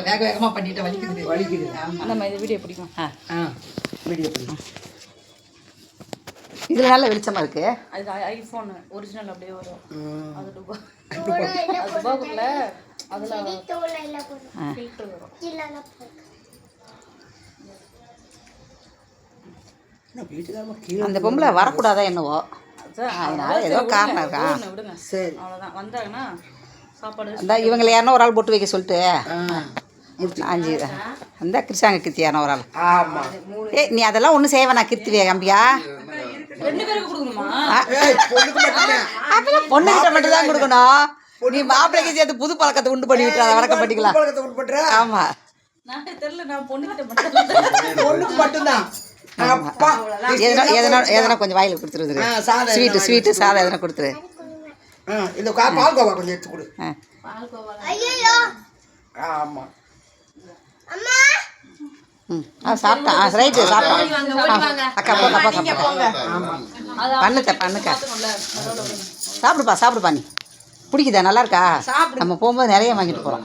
வேக வேகமாக பண்ணிட்டு வலிக்குது. நம்ம இது வீடியோ பிடிக்கும். வீடியோ பிடிக்கும். இதில் நல்ல வெளிச்சமாக இருக்குது. அது ஐஃபோன் ஒரிஜினல் அப்படியே வரும். அது துபாக்குள்ள அதில் ஃபில்டர் வரும். அந்த பொம்பளை வரக்கூடாதா என்னவோ, அதனால ஏதோ காரணம் இருக்கா. விடுங்க, சரி, அவ்வளோதான். வந்தாங்கன்னா சாப்பாடு அந்த இவங்களை யாருன்னா ஒரு ஆள் போட்டு வைக்க சொல்லிட்டு 5 அந்த கிருஷ்ணாங்க கிருத்தி யாரோ ஒரு ஆள். நீ அதெல்லாம் ஒன்றும் செய்வேண்ணா கிருத்திவே அம்பியா. 2 பேருக்கு கொடுக்கணுமா? அப்பெல்லாம் பொண்ணுகிட்ட மட்டும் தான் கொடுக்கணும். நீ மாப்பிள்ளைக்கு சேர்த்து புது பழக்கத்தை உண்டு பண்ணி விட்டுறாத, வணக்கம் பண்ணிக்கலாம். ஆமா, நான் தெரியல, நான் பொண்ணுகிட்ட மட்டும்தான். எதனா கொஞ்சம் வாயில் கொடுத்துருது. ஸ்வீட்டு சாதம் எதனா கொடுத்துரு. இந்த பால்கோவா கொஞ்சம் எடுத்து கொடு. ஆமாம், சாப்பிட்டான். ரைட்டு, சாப்பிட்டான். அக்கா பண்ணுக்கா சாப்பிடுப்பா நீ. பிடிக்குதா? நல்லா இருக்கா? நம்ம போகும்போது நிறைய வாங்கிட்டு போகிறோம்.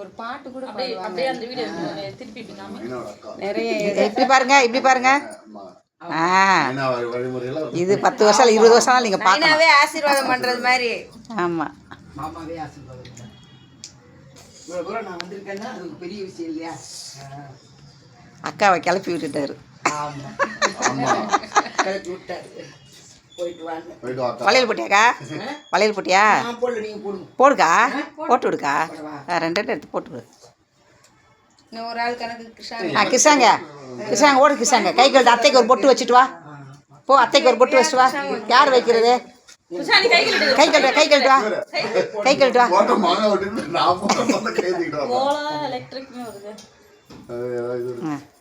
ஒரு பாட்டு கூட அப்படியே அந்த வீடியோ திருப்பி நிறைய இப்படி பாருங்க. இது 10 வருஷம் 20 வருஷம் நீங்க பார்க்கவே ஆசீர்வாதம் பண்றது மாதிரி. ஆமா, மாமாவே ஆசீர்வாதம். நான் வந்திருக்கேன்னா அது ஒரு பெரிய விஷயம் இல்லையா? அக்காவை கிளப்பி விட்டுட்டாரு. கிளப்பி விட்டாரு. வளையல் போட்டியாக்கா? வளையல் போட்டியா? போடுக்கா, போட்டு விடுக்கா. 2 எடுத்து போட்டு விடு. ஒரு ஆள் கணக்கு கிருஷ்ணாங்க ஓடு. கிருஷ்ணாங்க கை கழுத்து. அத்தைக்கு ஒரு பொட்டு வச்சுட்டு வா போ. அத்தைக்கு ஒரு பொட்டு வச்சுட்டு வா. யார் வைக்கிறது? கை கழுட்டு வா.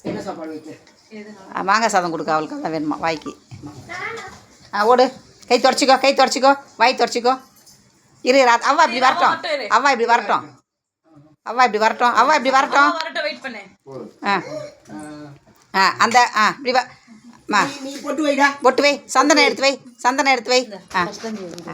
என்ன சாப்பாடு வைக்க? மாங்காய் சாதம் கொடுக்க. அவளுக்கு அதான் வேணுமா வாய்க்கு. ஓடு. கை தொடச்சிக்கோ. வாய் தொடச்சிக்கோ. இரு, அவ்வா இப்படி வரட்டும். அந்த இப்படி வா. பொட்டு வை. சந்தனம் எடுத்து வை.